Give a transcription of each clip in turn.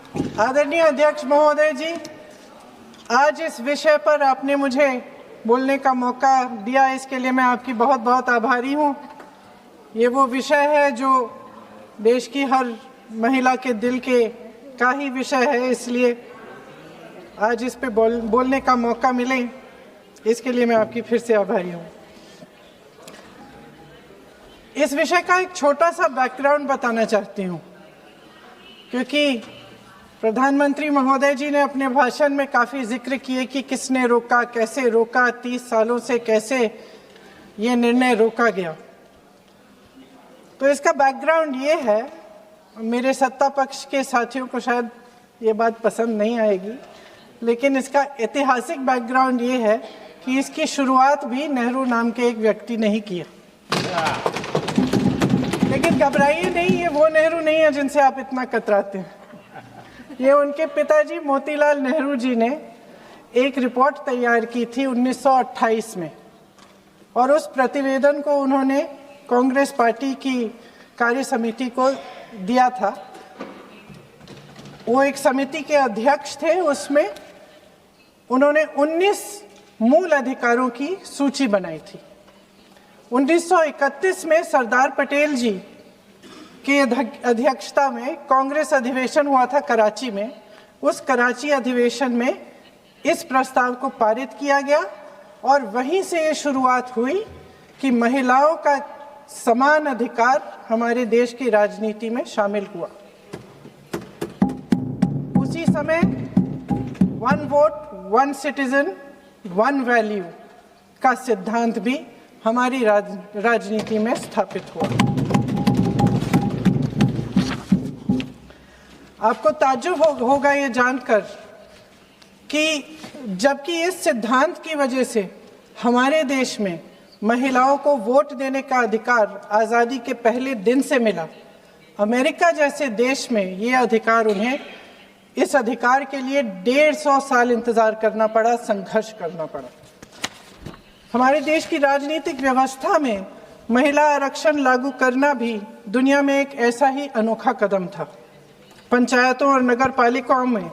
आदरणीय अध्यक्ष महोदय जी, आज इस विषय पर आपने मुझे बोलने का मौका दिया, इसके लिए मैं आपकी बहुत बहुत आभारी हूँ। ये वो विषय है जो देश की हर महिला के दिल के का ही विषय है, इसलिए आज इस पे बोलने का मौका मिले, इसके लिए मैं आपकी फिर से आभारी हूँ। इस विषय का एक छोटा सा बैकग्राउंड बताना चाहती हूँ, क्योंकि प्रधानमंत्री महोदय जी ने अपने भाषण में काफ़ी जिक्र किए कि किसने रोका, कैसे रोका, 30 सालों से कैसे ये निर्णय रोका गया। तो इसका बैकग्राउंड ये है, मेरे सत्ता पक्ष के साथियों को शायद ये बात पसंद नहीं आएगी, लेकिन इसका ऐतिहासिक बैकग्राउंड ये है कि इसकी शुरुआत भी नेहरू नाम के एक व्यक्ति ने ही किया। लेकिन घबराइए नहीं, ये वो नेहरू नहीं है जिनसे आप इतना कतराते हैं। ये उनके पिताजी मोतीलाल नेहरू जी ने एक रिपोर्ट तैयार की थी 1928 में, और उस प्रतिवेदन को उन्होंने कांग्रेस पार्टी की कार्य समिति को दिया था। वो एक समिति के अध्यक्ष थे, उसमें उन्होंने 19 मूल अधिकारों की सूची बनाई थी। 1931 में सरदार पटेल जी की अध्यक्षता में कांग्रेस अधिवेशन हुआ था कराची में। उस कराची अधिवेशन में इस प्रस्ताव को पारित किया गया और वहीं से ये शुरुआत हुई कि महिलाओं का समान अधिकार हमारे देश की राजनीति में शामिल हुआ। उसी समय one vote one citizen one value का सिद्धांत भी हमारी राजनीति में स्थापित हुआ। आपको ताज्जुब होगा ये जानकर कि जबकि इस सिद्धांत की वजह से हमारे देश में महिलाओं को वोट देने का अधिकार आज़ादी के पहले दिन से मिला, अमेरिका जैसे देश में ये अधिकार उन्हें इस अधिकार के लिए 150 साल इंतजार करना पड़ा, संघर्ष करना पड़ा। हमारे देश की राजनीतिक व्यवस्था में महिला आरक्षण लागू करना भी दुनिया में एक ऐसा ही अनोखा कदम था। पंचायतों और नगर पालिकाओं में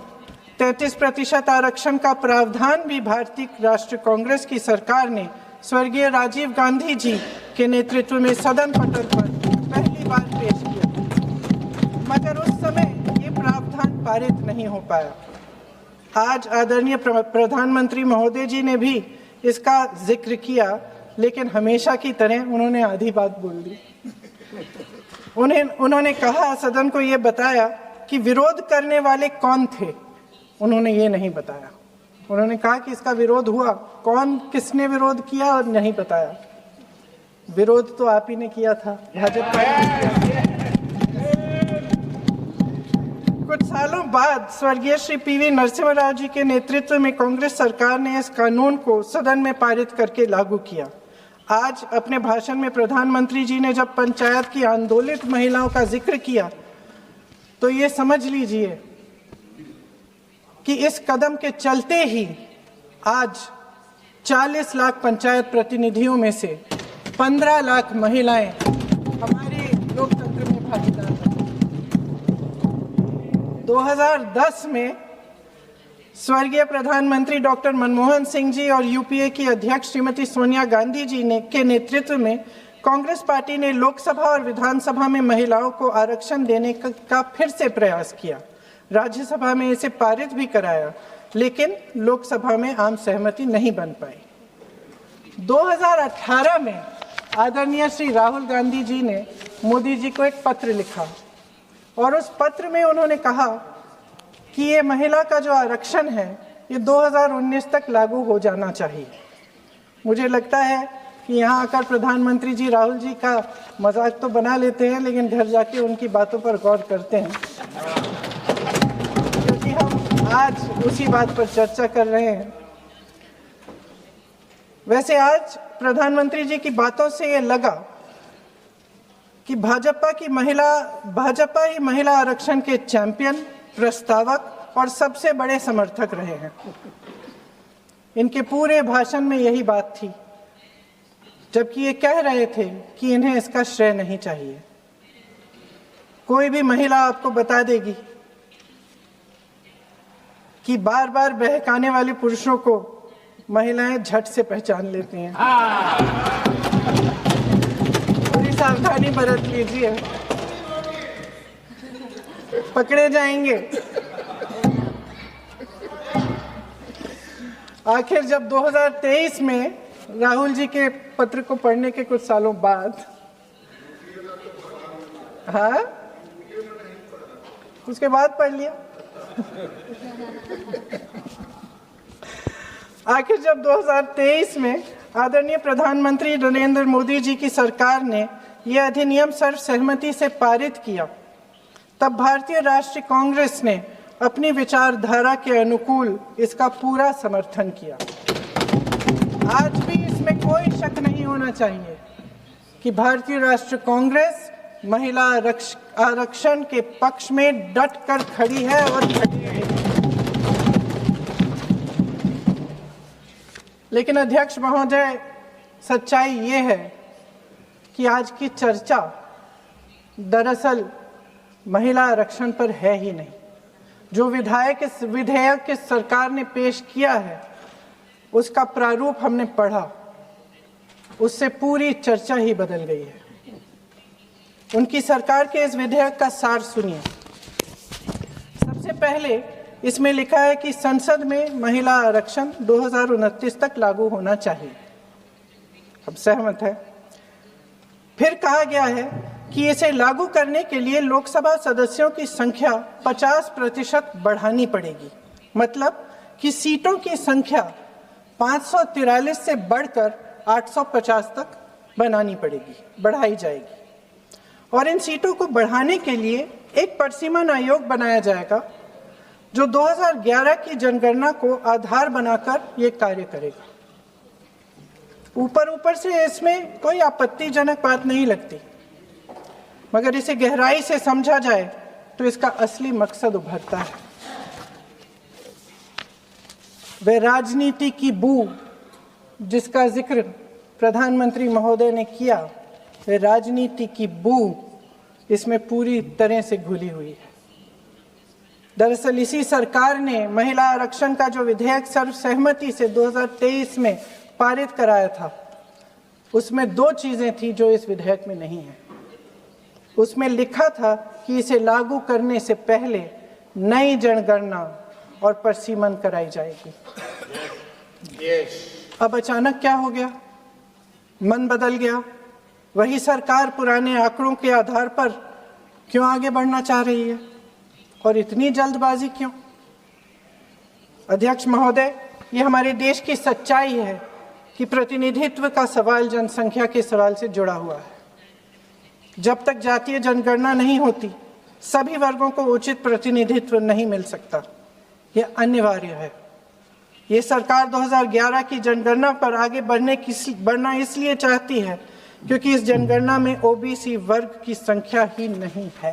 33% आरक्षण का प्रावधान भी भारतीय राष्ट्रीय कांग्रेस की सरकार ने स्वर्गीय राजीव गांधी जी के नेतृत्व में सदन पटल पर पहली बार पेश किया, मगर उस समय ये प्रावधान पारित नहीं हो पाया। आज आदरणीय प्रधानमंत्री महोदय जी ने भी इसका जिक्र किया, लेकिन हमेशा की तरह उन्होंने आधी बात बोल दी। उन्होंने कहा, सदन को ये बताया कि विरोध करने वाले कौन थे, उन्होंने ये नहीं बताया। उन्होंने कहा कि इसका विरोध हुआ, कौन किसने विरोध किया और नहीं बताया। विरोध तो आप ही ने किया था, भाजपा ने। कुछ सालों बाद स्वर्गीय श्री पीवी नरसिम्हा राव जी के नेतृत्व में कांग्रेस सरकार ने इस कानून को सदन में पारित करके लागू किया। आज अपने भाषण में प्रधानमंत्री जी ने जब पंचायत की आंदोलित महिलाओं का जिक्र किया, तो ये समझ लीजिए कि इस कदम के चलते ही आज 40 लाख पंचायत प्रतिनिधियों में से 15 लाख महिलाएं हमारे लोकतंत्र में भागीदार हैं। 2010 में स्वर्गीय प्रधानमंत्री डॉक्टर मनमोहन सिंह जी और यूपीए की अध्यक्ष श्रीमती सोनिया गांधी जी के नेतृत्व में कांग्रेस पार्टी ने लोकसभा और विधानसभा में महिलाओं को आरक्षण देने का फिर से प्रयास किया। राज्यसभा में इसे पारित भी कराया, लेकिन लोकसभा में आम सहमति नहीं बन पाई। 2018 में आदरणीय श्री राहुल गांधी जी ने मोदी जी को एक पत्र लिखा, और उस पत्र में उन्होंने कहा कि ये महिला का जो आरक्षण है ये 2019 तक लागू हो जाना चाहिए। मुझे लगता है कि यहाँ आकर प्रधानमंत्री जी राहुल जी का मजाक तो बना लेते हैं, लेकिन घर जाके उनकी बातों पर गौर करते हैं, क्योंकि हम आज उसी बात पर चर्चा कर रहे हैं। वैसे आज प्रधानमंत्री जी की बातों से ये लगा कि भाजपा ही महिला आरक्षण के चैंपियन, प्रस्तावक और सबसे बड़े समर्थक रहे हैं। इनके पूरे भाषण में यही बात थी, जबकि ये कह रहे थे कि इन्हें इसका श्रेय नहीं चाहिए। कोई भी महिला आपको बता देगी कि बार बार बहकाने वाले पुरुषों को महिलाएं झट से पहचान लेती हैं। थोड़ी सावधानी बरत लीजिए, पकड़े जाएंगे। आखिर जब 2023 में राहुल जी के पत्र को पढ़ने के कुछ सालों बाद, हाँ, उसके बाद पढ़ लिया। आखिर जब 2023 में आदरणीय प्रधानमंत्री नरेंद्र मोदी जी की सरकार ने यह अधिनियम सर्वसहमति से पारित किया, तब भारतीय राष्ट्रीय कांग्रेस ने अपनी विचारधारा के अनुकूल इसका पूरा समर्थन किया। आज भी इसमें कोई शक नहीं होना चाहिए कि भारतीय राष्ट्रीय कांग्रेस महिला आरक्षण के पक्ष में डट कर खड़ी है और खड़ी रहेगी। लेकिन अध्यक्ष महोदय, सच्चाई ये है कि आज की चर्चा दरअसल महिला आरक्षण पर है ही नहीं। जो विधेयक सरकार ने पेश किया है, उसका प्रारूप हमने पढ़ा, उससे पूरी चर्चा ही बदल गई है। उनकी सरकार के इस विधेयक का सार सुनिए। सबसे पहले इसमें लिखा है कि संसद में महिला आरक्षण 2029 तक लागू होना चाहिए। हम सहमत हैं। फिर कहा गया है कि इसे लागू करने के लिए लोकसभा सदस्यों की संख्या 50% बढ़ानी पड़ेगी। मतलब कि सीटों की संख्या 543 से बढ़कर 850 तक बढ़ाई जाएगी। और इन सीटों को बढ़ाने के लिए एक परिसीमन आयोग बनाया जाएगा जो 2011 की जनगणना को आधार बनाकर ये कार्य करेगा। ऊपर से इसमें कोई आपत्तिजनक बात नहीं लगती, मगर इसे गहराई से समझा जाए तो इसका असली मकसद उभरता है। वह राजनीति की बू जिसका जिक्र प्रधानमंत्री महोदय ने किया, वह राजनीति की बू इसमें पूरी तरह से घुली हुई है। दरअसल इसी सरकार ने महिला आरक्षण का जो विधेयक सर्वसहमति से 2023 में पारित कराया था, उसमें दो चीजें थी जो इस विधेयक में नहीं है। उसमें लिखा था कि इसे लागू करने से पहले नई जनगणना और परिसीमन कराई जाएगी। अब अचानक क्या हो गया? मन बदल गया। वही सरकार पुराने आंकड़ों के आधार पर क्यों आगे बढ़ना चाह रही है और इतनी जल्दबाजी क्यों? अध्यक्ष महोदय, ये हमारे देश की सच्चाई है कि प्रतिनिधित्व का सवाल जनसंख्या के सवाल से जुड़ा हुआ है। जब तक जातीय जनगणना नहीं होती, सभी वर्गों को उचित प्रतिनिधित्व नहीं मिल सकता। यह अनिवार्य है। ये सरकार 2011 की जनगणना पर आगे बढ़ना इसलिए चाहती है क्योंकि इस जनगणना में ओबीसी वर्ग की संख्या ही नहीं है।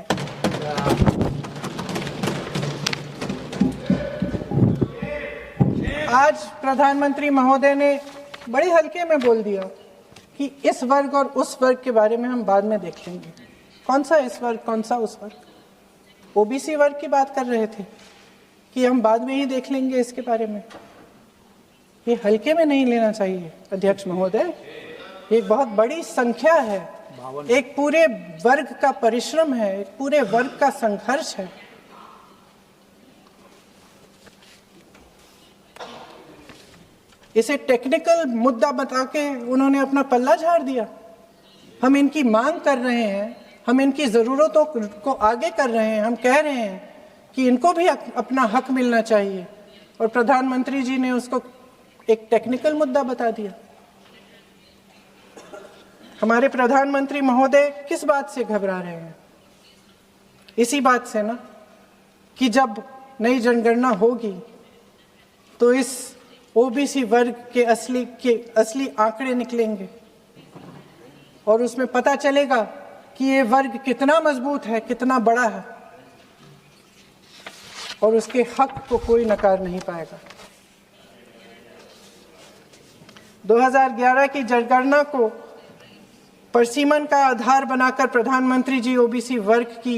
आज प्रधानमंत्री महोदय ने बड़े हल्के में बोल दिया कि इस वर्ग और उस वर्ग के बारे में हम बाद में देख लेंगे। कौन सा इस वर्ग, कौन सा उस वर्ग? ओबीसी वर्ग की बात कर रहे थे कि हम बाद में ही देख लेंगे इसके बारे में। ये हल्के में नहीं लेना चाहिए अध्यक्ष महोदय। ये बहुत बड़ी संख्या है, एक पूरे वर्ग का परिश्रम है, एक पूरे वर्ग का संघर्ष है। इसे टेक्निकल मुद्दा बता के उन्होंने अपना पल्ला झाड़ दिया। हम इनकी मांग कर रहे हैं, हम इनकी ज़रूरतों को आगे कर रहे हैं, हम कह रहे हैं कि इनको भी अपना हक मिलना चाहिए, और प्रधानमंत्री जी ने उसको एक टेक्निकल मुद्दा बता दिया। हमारे प्रधानमंत्री महोदय किस बात से घबरा रहे हैं? इसी बात से ना कि जब नई जनगणना होगी तो इस ओबीसी वर्ग के असली आंकड़े निकलेंगे और उसमें पता चलेगा कि ये वर्ग कितना मजबूत है, कितना बड़ा है, और उसके हक को कोई नकार नहीं पाएगा। 2011 की जनगणना को परिसीमन का आधार बनाकर प्रधानमंत्री जी ओबीसी वर्ग की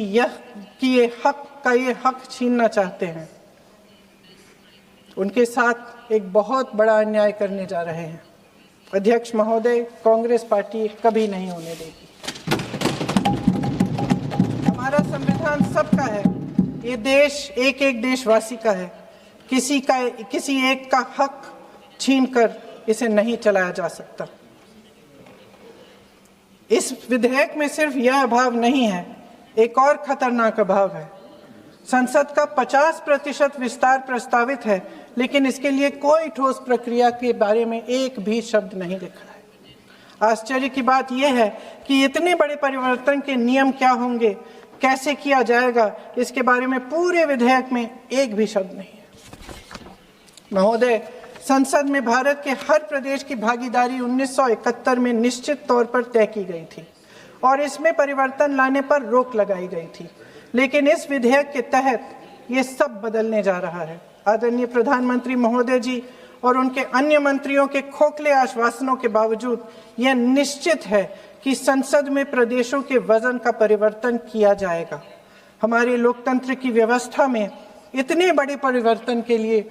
ये हक छीनना चाहते हैं। उनके साथ एक बहुत बड़ा अन्याय करने जा रहे हैं। अध्यक्ष महोदय, कांग्रेस पार्टी कभी नहीं होने देगी। हमारा संविधान सबका है, ये देश एक एक देशवासी का है। किसी एक का हक छीनकर इसे नहीं चलाया जा सकता। इस विधेयक में सिर्फ यह अभाव नहीं है, एक और खतरनाक अभाव है। संसद का 50% विस्तार प्रस्तावित है, लेकिन इसके लिए कोई ठोस प्रक्रिया के बारे में एक भी शब्द नहीं लिखा है। आश्चर्य की बात यह है कि इतने बड़े परिवर्तन के नियम क्या होंगे, कैसे किया जाएगा, इसके बारे में पूरे विधेयक में एक भी शब्द नहीं है। महोदय, संसद में भारत के हर प्रदेश की भागीदारी 1971 में निश्चित तौर पर तय की गई थी और इसमें परिवर्तन लाने पर रोक लगाई गई थी, लेकिन इस विधेयक के तहत ये सब बदलने जा रहा है। आदरणीय प्रधानमंत्री महोदय जी और उनके अन्य मंत्रियों के खोखले आश्वासनों के बावजूद यह निश्चित है कि संसद में प्रदेशों के वजन का परिवर्तन किया जाएगा। हमारे लोकतंत्र की व्यवस्था में इतने बड़े परिवर्तन के लिए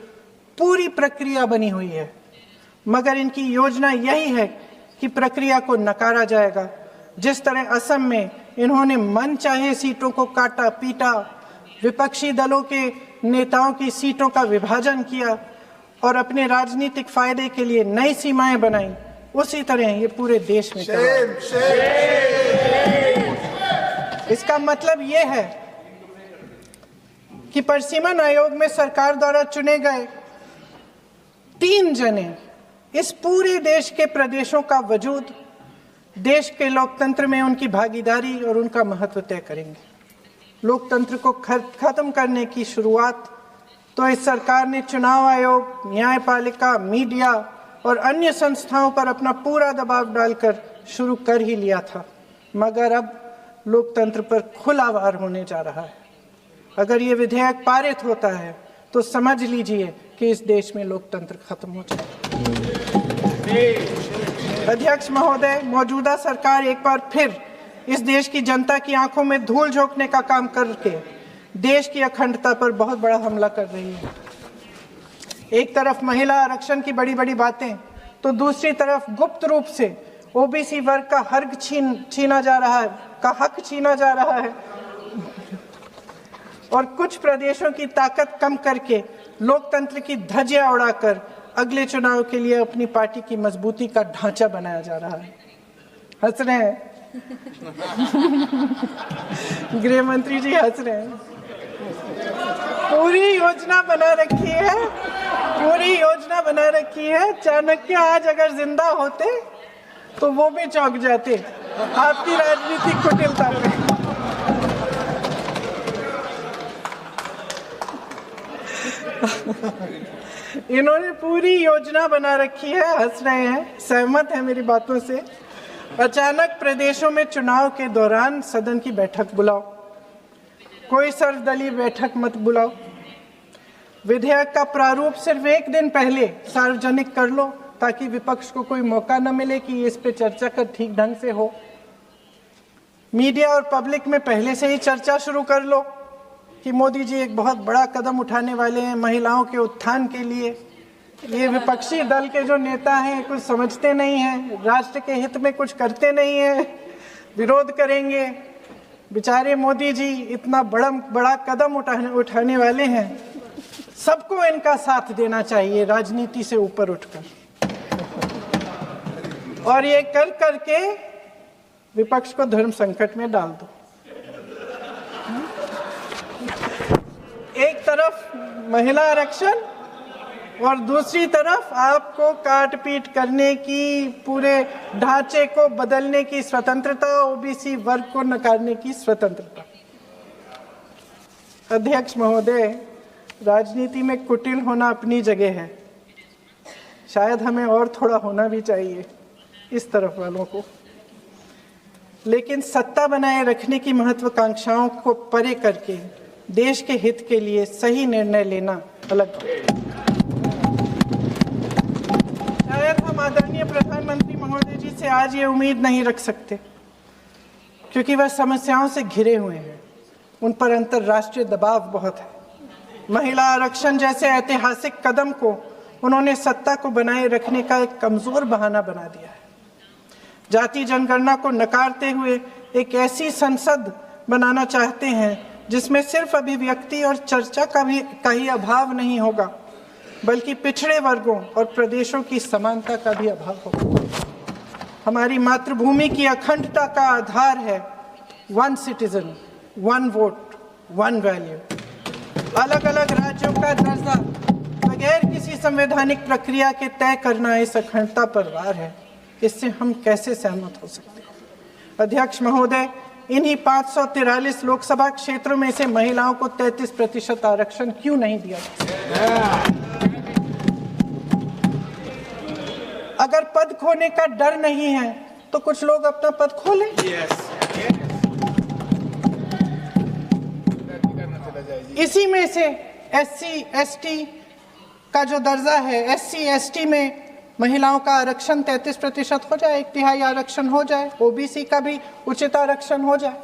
पूरी प्रक्रिया बनी हुई है, मगर इनकी योजना यही है कि प्रक्रिया को नकारा जाएगा। जिस तरह असम में इन्होंने मनचाहे सीटों को काटा पीटा, विपक्षी दलों के नेताओं की सीटों का विभाजन किया और अपने राजनीतिक फायदे के लिए नई सीमाएं बनाई, उसी तरह ये पूरे देश में इसका मतलब ये है कि परिसीमन आयोग में सरकार द्वारा चुने गए 3 जने इस पूरे देश के प्रदेशों का वजूद, देश के लोकतंत्र में उनकी भागीदारी और उनका महत्व तय करेंगे। लोकतंत्र को खत्म करने की शुरुआत तो इस सरकार ने चुनाव आयोग, न्यायपालिका, मीडिया और अन्य संस्थाओं पर अपना पूरा दबाव डालकर शुरू कर ही लिया था, मगर अब लोकतंत्र पर खुला वार होने जा रहा है। अगर ये विधेयक पारित होता है तो समझ लीजिए कि इस देश में लोकतंत्र खत्म हो जाएगा। अध्यक्ष महोदय, मौजूदा सरकार एक बार फिर इस देश की जनता की आंखों में धूल झोंकने का काम करके देश की अखंडता पर बहुत बड़ा हमला कर रही है। एक तरफ महिला आरक्षण की बड़ी बड़ी बातें, तो दूसरी तरफ गुप्त रूप से ओबीसी वर्ग का हक छीना जा रहा है और कुछ प्रदेशों की ताकत कम करके लोकतंत्र की धज्जियां उड़ाकर अगले चुनाव के लिए अपनी पार्टी की मजबूती का ढांचा बनाया जा रहा है। हंस रहे हैं गृह मंत्री जी, हंस रहे हैं। पूरी योजना बना रखी है। चाणक्य आज अगर जिंदा होते तो वो भी चौंक जाते आपकी राजनीतिक कुटिलता में। इन्होंने पूरी योजना बना रखी है, हंस रहे हैं, सहमत है मेरी बातों से। अचानक प्रदेशों में चुनाव के दौरान सदन की बैठक बुलाओ, कोई सर्वदलीय बैठक मत बुलाओ। विधेयक का प्रारूप सिर्फ एक दिन पहले सार्वजनिक कर लो ताकि विपक्ष को कोई मौका न मिले कि इस पे चर्चा कर ठीक ढंग से हो। मीडिया और पब्लिक में पहले से ही चर्चा शुरू कर लो कि मोदी जी एक बहुत बड़ा कदम उठाने वाले हैं महिलाओं के उत्थान के लिए। ये विपक्षी दल के जो नेता हैं कुछ समझते नहीं हैं, राष्ट्र के हित में कुछ करते नहीं हैं, विरोध करेंगे। बेचारे मोदी जी इतना बड़ा कदम उठाने वाले हैं, सबको इनका साथ देना चाहिए राजनीति से ऊपर उठकर। और ये कर करके विपक्ष को धर्म संकट में डाल दो। एक तरफ महिला आरक्षण और दूसरी तरफ आपको काट पीट करने की, पूरे ढांचे को बदलने की स्वतंत्रता, ओबीसी वर्ग को नकारने की स्वतंत्रता। अध्यक्ष महोदय, राजनीति में कुटिल होना अपनी जगह है, शायद हमें और थोड़ा होना भी चाहिए इस तरफ वालों को, लेकिन सत्ता बनाए रखने की महत्वाकांक्षाओं को परे करके देश के हित के लिए सही निर्णय लेना अलग है। शायद हम आदरणीय प्रधानमंत्री महोदय जी से आज ये उम्मीद नहीं रख सकते क्योंकि वह समस्याओं से घिरे हुए हैं, उन पर अंतर्राष्ट्रीय दबाव बहुत है। महिला आरक्षण जैसे ऐतिहासिक कदम को उन्होंने सत्ता को बनाए रखने का एक कमजोर बहाना बना दिया है। जाति जनगणना को नकारते हुए एक ऐसी संसद बनाना चाहते हैं जिसमें सिर्फ अभिव्यक्ति और चर्चा का ही अभाव नहीं होगा, बल्कि पिछड़े वर्गों और प्रदेशों की समानता का भी अभाव होगा। हमारी मातृभूमि की अखंडता का आधार है one citizen, one vote, one value. अलग अलग राज्यों का दर्जा बगैर किसी संवैधानिक प्रक्रिया के तय करना इस अखंडता पर वार है। इससे हम कैसे सहमत हो सकते हैं? अध्यक्ष महोदय, इन्हीं 543 लोकसभा क्षेत्रों में से महिलाओं को 33% आरक्षण क्यों नहीं दिया? अगर पद खोने का डर नहीं है तो कुछ लोग अपना पद खो लें। इसी में से SC ST का जो दर्जा है, SC ST में महिलाओं का आरक्षण 33% हो जाए, 1/3 आरक्षण हो जाए, OBC का भी उचित आरक्षण हो जाए,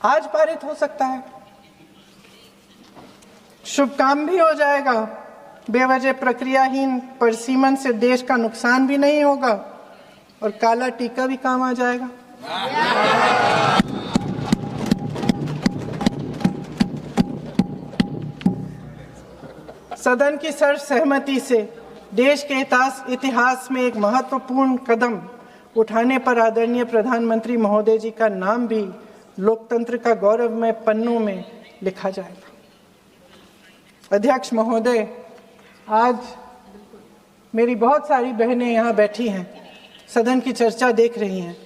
आज पारित हो सकता है। शुभ काम भी हो जाएगा, बेवजह प्रक्रियाहीन परिसीमन से देश का नुकसान भी नहीं होगा और काला टीका भी काम आ जाएगा। सदन की सर्वसहमति से देश के इतिहास में एक महत्वपूर्ण कदम उठाने पर आदरणीय प्रधानमंत्री महोदय जी का नाम भी लोकतंत्र का गौरवमय पन्नों में लिखा जाएगा। अध्यक्ष महोदय, आज मेरी बहुत सारी बहनें यहाँ बैठी हैं, सदन की चर्चा देख रही हैं।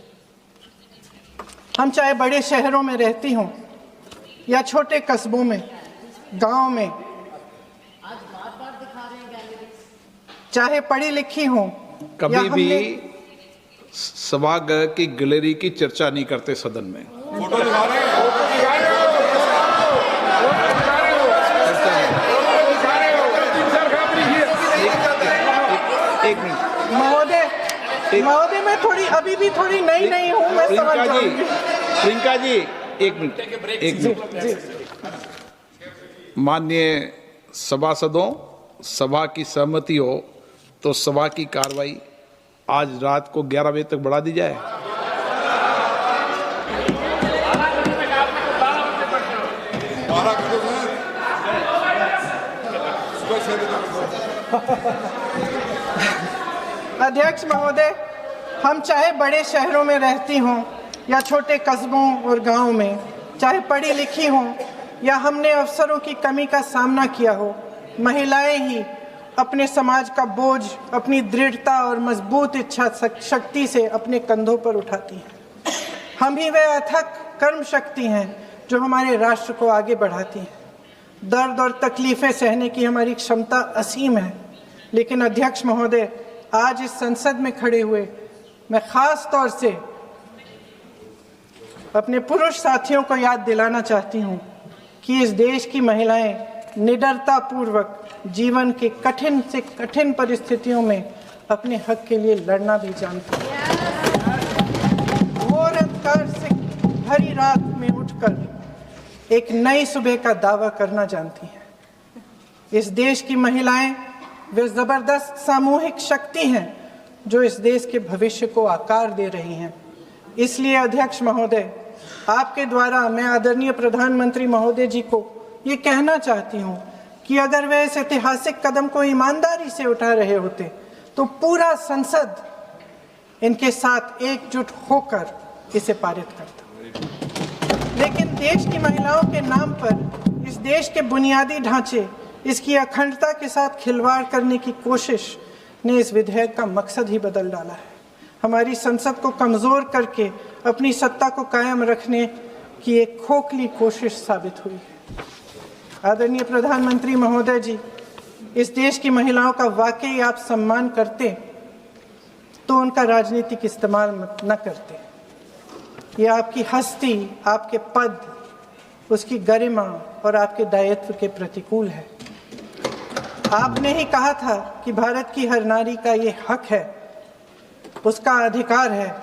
हम चाहे बड़े शहरों में रहती हों या छोटे कस्बों में, गांव में, चाहे पढ़ी लिखी हों, कभी भी सभागृह की गैलरी की चर्चा नहीं करते सदन में। एक मिनट महोदय, मैं थोड़ी अभी भी थोड़ी नई हूँ, मैं समझ जाऊंगी। प्रियंका जी, एक मिनट। माननीय सभासदों, सभा की सहमति हो तो सभा की कार्रवाई आज रात को 11 बजे तक बढ़ा दी जाए। अध्यक्ष महोदय, हम चाहे बड़े शहरों में रहती हों या छोटे कस्बों और गांवों में, चाहे पढ़ी लिखी हों या हमने अवसरों की कमी का सामना किया हो, महिलाएं ही अपने समाज का बोझ अपनी दृढ़ता और मजबूत इच्छा शक्ति से अपने कंधों पर उठाती हैं। हम ही वह अथक कर्म शक्ति हैं जो हमारे राष्ट्र को आगे बढ़ाती हैं। दर्द और तकलीफें सहने की हमारी क्षमता असीम है, लेकिन अध्यक्ष महोदय, आज इस संसद में खड़े हुए मैं खास तौर से अपने पुरुष साथियों को याद दिलाना चाहती हूँ कि इस देश की महिलाएं निडरता पूर्वक जीवन के कठिन से कठिन परिस्थितियों में अपने हक के लिए लड़ना भी जानती हैं। घोर अंधकार से भरी रात में उठकर एक नई सुबह का दावा करना जानती हैं। इस देश की महिलाएं वे जबरदस्त सामूहिक शक्ति हैं जो इस देश के भविष्य को आकार दे रही हैं। इसलिए अध्यक्ष महोदय, आपके द्वारा मैं आदरणीय प्रधानमंत्री महोदय जी को ये कहना चाहती हूँ कि अगर वे इस ऐतिहासिक कदम को ईमानदारी से उठा रहे होते तो पूरा संसद इनके साथ एकजुट होकर इसे पारित करता। लेकिन देश की महिलाओं के नाम पर इस देश के बुनियादी ढांचे, इसकी अखंडता के साथ खिलवाड़ करने की कोशिश ने इस विधेयक का मकसद ही बदल डाला है। हमारी संसद को कमज़ोर करके अपनी सत्ता को कायम रखने की एक खोखली कोशिश साबित हुई है। आदरणीय प्रधानमंत्री महोदय जी, इस देश की महिलाओं का वाकई आप सम्मान करते तो उनका राजनीतिक इस्तेमाल न करते। ये आपकी हस्ती, आपके पद, उसकी गरिमा और आपके दायित्व के प्रतिकूल है। आपने ही कहा था कि भारत की हर नारी का ये हक है, उसका अधिकार है,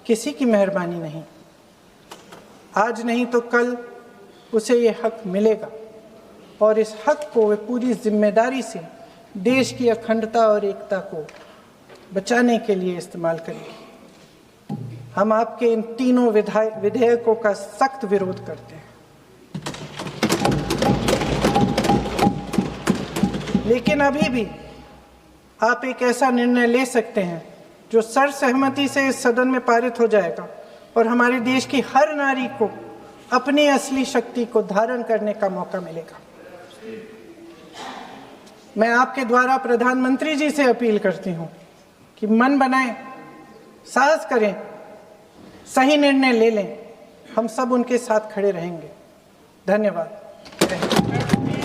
किसी की मेहरबानी नहीं। आज नहीं तो कल उसे ये हक मिलेगा। और इस हक को वे पूरी जिम्मेदारी से देश की अखंडता और एकता को बचाने के लिए इस्तेमाल करेंगे। हम आपके इन तीनों विधेयकों का सख्त विरोध करते हैं, लेकिन अभी भी आप एक ऐसा निर्णय ले सकते हैं जो सर्वसहमति से इस सदन में पारित हो जाएगा और हमारे देश की हर नारी को अपनी असली शक्ति को धारण करने का मौका मिलेगा। मैं आपके द्वारा प्रधानमंत्री जी से अपील करती हूं कि मन बनाएं, साहस करें, सही निर्णय ले लें। हम सब उनके साथ खड़े रहेंगे। धन्यवाद।